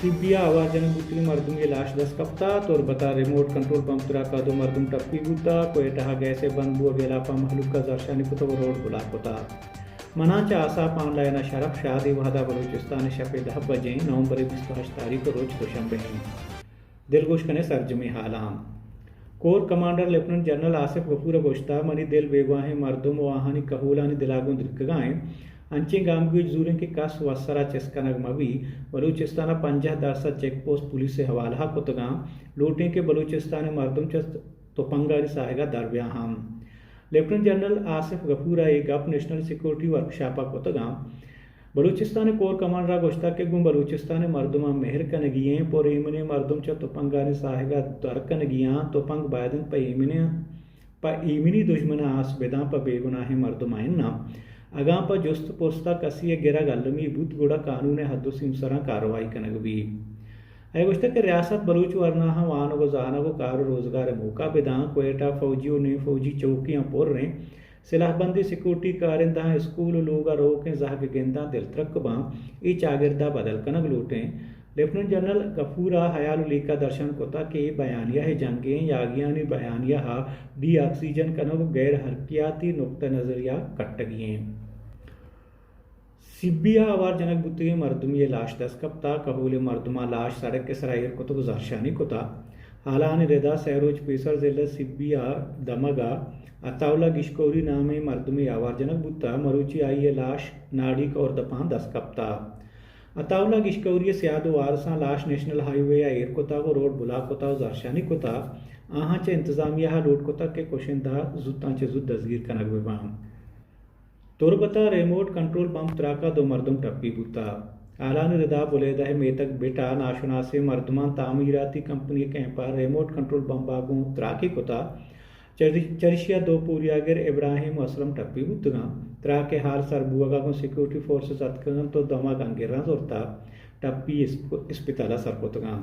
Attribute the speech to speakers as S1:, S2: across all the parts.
S1: सिबिया आवाजन बुतरी मर्दुम ये लाश 10 कप्ता तोर बता रिमोट कंट्रोल पंप तुरा का दो मर्दुम टप्पी गुता कोयटा गैसे बंदबू गेलापा महलुका जर्शानी कुतो रोड बुला कोता मनाच्या आसा पानलायना शरफ शादी वहदा बलूचिस्तान शपे 10 बजे नवंबर 28 तारीख रोज दुशंबे दिलगोश कने सरजमी हालाम corps commander lieutenant general Asif Ghafoor गोश्ता मनी दिल बेगवाहे मर्दुम वाहानी कहूलानी दिलागुन दिलकगाएं अंचे गामगी जूरें के कास वसरा चेस्कनग मवी बलूचिस्तान 50 दरसा चेक पोस्ट पुलिस से हवाला कुतगा लूटें के बलूचिस्तान मर्दुम चस्त तोपंगारी साहेगा दरबिया हम लेफ्टिनेंट जनरल आसिफ गफूरा एक गप नेशनल सिक्योरिटी वर्कशॉपा कोतगा बलूचिस्तान कोर कमांडर गोश्ता के गुम बलूचिस्तान मर्दुमा मेहर कनगिये पोर इमने मर्दुम च तोपंगारी साहेगा दरकनगिया तोपंग बायदन प इमिनी दुश्मना आस बेदा प बेगुनाहे मर्दुमाइन्ना अगा पर जुस्त पोस्ता कसी गिरा गलमी बुत गुड़ा कानून हद्दो सिमसरा कार्रवाई कनगबी अय गोश्ता के रियासत बलूच वरना वान गो जाना गो कार रोजगार मौका बेदा कोयटा फौजियों ने फौजी चौकियां पोर रहे सिलाहबंदी सिक्योरिटी कारिंदा स्कूल लोगा रोके जाग गेंदा दिल त्रकबा ई चागिरदा बदल कनग लूटे लेफ्टिनेंट जनरल गफूरा हयालुलीका दर्शन कोता के बयानिया है जंगे यागियानी बयानिया हा डी ऑक्सीजन कनग गैर हरकियाती नुक्ता नजरिया कट्टगिए सिबिया आवार जनक बुत्ती मर्दुम ये लाश 10 कप्ता कहूले मर्दुमा लाश सड़क के सरायर को तो गुजारशानी कोता हालानी रेदा सैरोज पेसर जिला सिबिया दमगा अतावला गिशकोरी नामे मर्दुमी आवार जनक बुत्ता मरुची आई ये लाश नाडिक और दपान 10 कप्ता अतावला गिशकोरी सियादो वारसा लाश नेशनल हाईवे या एयर कोता को रोड बुला कोता जारशानी कोता आहा चे इंतजामिया रोड कोता के कोशिंदा जुत्ता चे जुद दजगीर कनक बेबाम तुरबता रिमोट कंट्रोल पंप त्राका दो मर्दुम टप्पी बुता आलान रिदा बुलेदा है मेतक बेटा नाशुना से मर्दुमा तामीराती कंपनी के पर रिमोट कंट्रोल पंप बागों त्राकी कोता चरिशिया दो पूरियागिर इब्राहिम असलम टप्पी बुतगा त्रा के हाल सरबुआगा को सिक्योरिटी फोर्सेस अतकन तो दमा गंगेरा जोरता टप्पी इस्पिताला सरकोतगा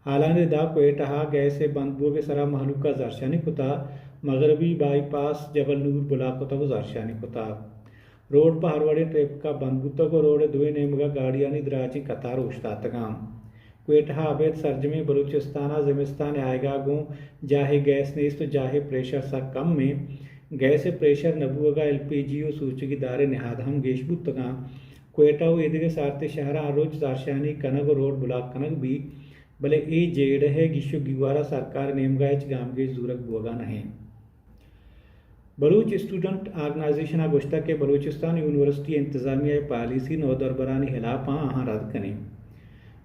S1: हालान रिदा कोयटा गैसे बंदबुआ के सरा महलुका जारशानी कोता मगरबी बाईपास जबल नूर बुला कोता को जारशानी कोता रोड पर हरवाड़ी ट्रिप का बंदबुता को रोड दुए नेमगा गाड़ियानी दराची कतार उश्तातगाम क्वेटा अवैध सर्जमी बलूचिस्ताना जिमिस्तान आएगा गो जाहे गैस नेस तो जाहे प्रेशर सा कम में गैस प्रेशर नबुगा LPG सूचगी दारे निहाद हम गेशबुतगा क्वेटा एदिगे सारते शहरा रोज जारशानी कनग रोड बुलाक कनग भी भले ए जेड है गिशो गिवारा सरकार नेमगा गाम गे जूरक बुगा नहीं बलूच स्टूडेंट ऑर्गेनाइजेशन गोश्ता के बलूचिस्तान यूनिवर्सिटी इंतजामिया पॉलिसी नौदरबरानी हिलापा आहाँ रद्द करें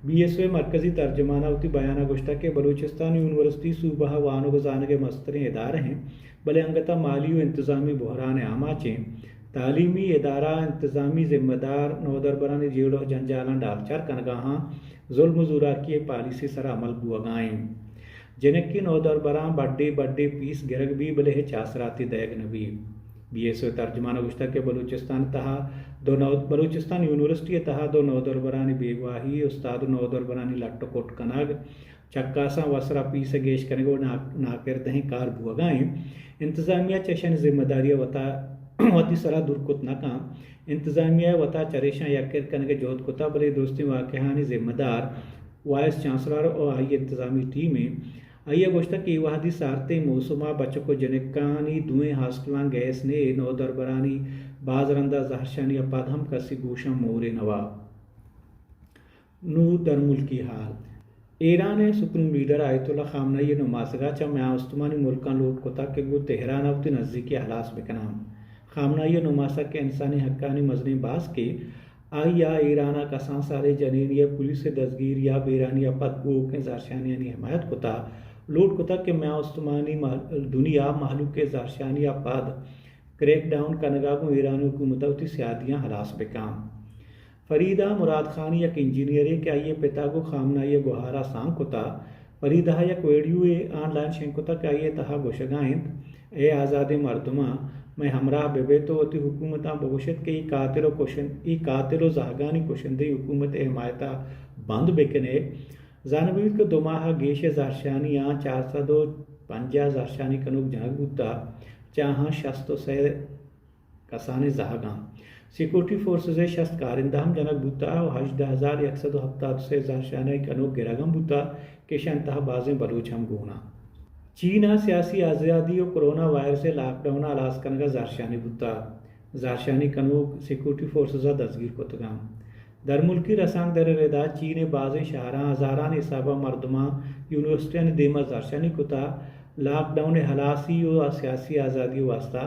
S1: BSW मरकजी तर्जमाना उती बयाना गोश्ता के बलूचिस्तान यूनिवर्सिटी सूबह वानो गजान के मस्तरे इदारे हैं भले अंगता माली इंतजामी बहरान आमाचे तालीमी इदारा इंतजामी जिम्मेदार नौदरबरानी जेड़ो जंजालन डालचार कनगाहाँ जुल्म जुरा की पॉलिसी सर अमल बुआगाएं जनकी नौदरबरा बड्डे बड्डे पीस गिरग भी बले है चासराती दैग नबी BSW तर्जमान गुश्ता के बलूचिस्तान यूनिवर्सिटी तहा दो नौदरबरानी बेगवाही उस्ताद नौदरबरानी लट्टकोट कनाग चक्कासा वसरा पीस गेश कनेगो नाकर दही कार बुआगाएं इंतजामिया चशन जिम्मेदारी वता वती सरा दुर्कुत नका इंतजामिया वता चरेशा यकर कनगे जोत कुता बले दोस्ती वाकहानी जिम्मेदार वाइस चांसलर और आई इंतजामी टीमें आइए गोश्ता की वाहदी सारते मौसमा बच्चों को जनकानी दुए हास्टलां गैस ने नौदरबरानी बाजरंदा जहरशानी अपाधम कसी गोशा मोरे नवा नू दरमुल की हाल ईरान है सुप्रीम लीडर आयतुल्ला खामनई नुमासगा चम्या उस्मानी मुल्का लोट कोता के गु तेहरान अवती नज़दीकी हलास बेकनाम खामनई नुमासा के इंसानी हक्कानी मजनी बास के आया ईराना कसां सारे जनीनिया पुलिस से दसगीर या बेरानी अपत गो के जारशानियानी हमायत कोता लूट कोता के म्या उस्मानी दुनिया महलू के जारशानिया पाद क्रैक डाउन कनगागो ईरान हुकूमतवती सियादियाँ हलास बेकाम फरीदा मुराद खानी यक इंजीनियरिंग के आइए पिता को खामना ये गुहारा सांग कोता फरीदा यक वेडियो ऑनलाइन शेंकोता के आइए तहा गोशगाइंत ए आज़ादी मर्दुमा मैं हमरा बेबे तो अति हुकूमता बहुशत के ई कातिलो जहागानी कुशंदे हुकूमत हिमायता बंद बेकने जानबीर को दोमाहा गेश जारशानियाँ 450 जारशानी कनुक जनक बुद्धा चाहा शस्तो से कसाने जहागा सिक्योरिटी फोर्सेस शस्त कारिंदाम जनक बुता और 18,170 से जाशाना कनो गिरागम बुता के शंतः बाजें बलूच हम गुना चीन सियासी आज़ादी और कोरोना वायरस से लॉकडाउन अलास्कन का जारशानी बुता जारशानी कनो सिक्योरिटी फोर्सेस दसगीर कोतगाम दर मुल्की रसांग दर रेदा चीन बाज़ शहरा हज़ारान हिसाबा मरदमा यूनिवर्सिटी ने देमा जारशानी कुता लॉकडाउन हलासी और सियासी आज़ादी वास्ता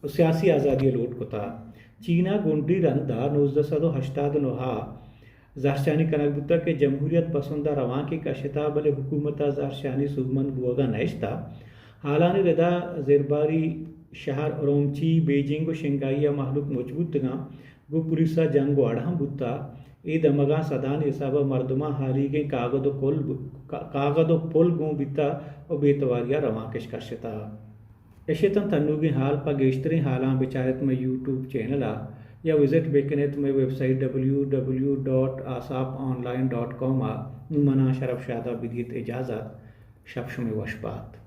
S1: सियासी आज़ादी लोट कुता चीना गुंडी रंदा 1989 जारशानी कनकबुता के जमहूरियत पसंदा रवां की कशता बले हुकूमता जारशानी सुगमन बुआगा नैश्ता हालानी रदा ज़ेरबारी शहर रोमची बीजिंग शिंगाइया महलुक मजबूत गा गो पुलिसा जंग अड़हम बुता ए दमगा सदान हिसाब मर्दमा हाली के कागदो पुल गो बिता और बेतवारिया रवाकेश कशता यशेतन तन्नुगी हाल पा गेश्तरी हालां बिचारत में यूट्यूब चैनल या विजिट बेकनेत में वेबसाइट www.asaponline.com मना शरफ शादा बिदित इजाज़त शब्श में वशपात।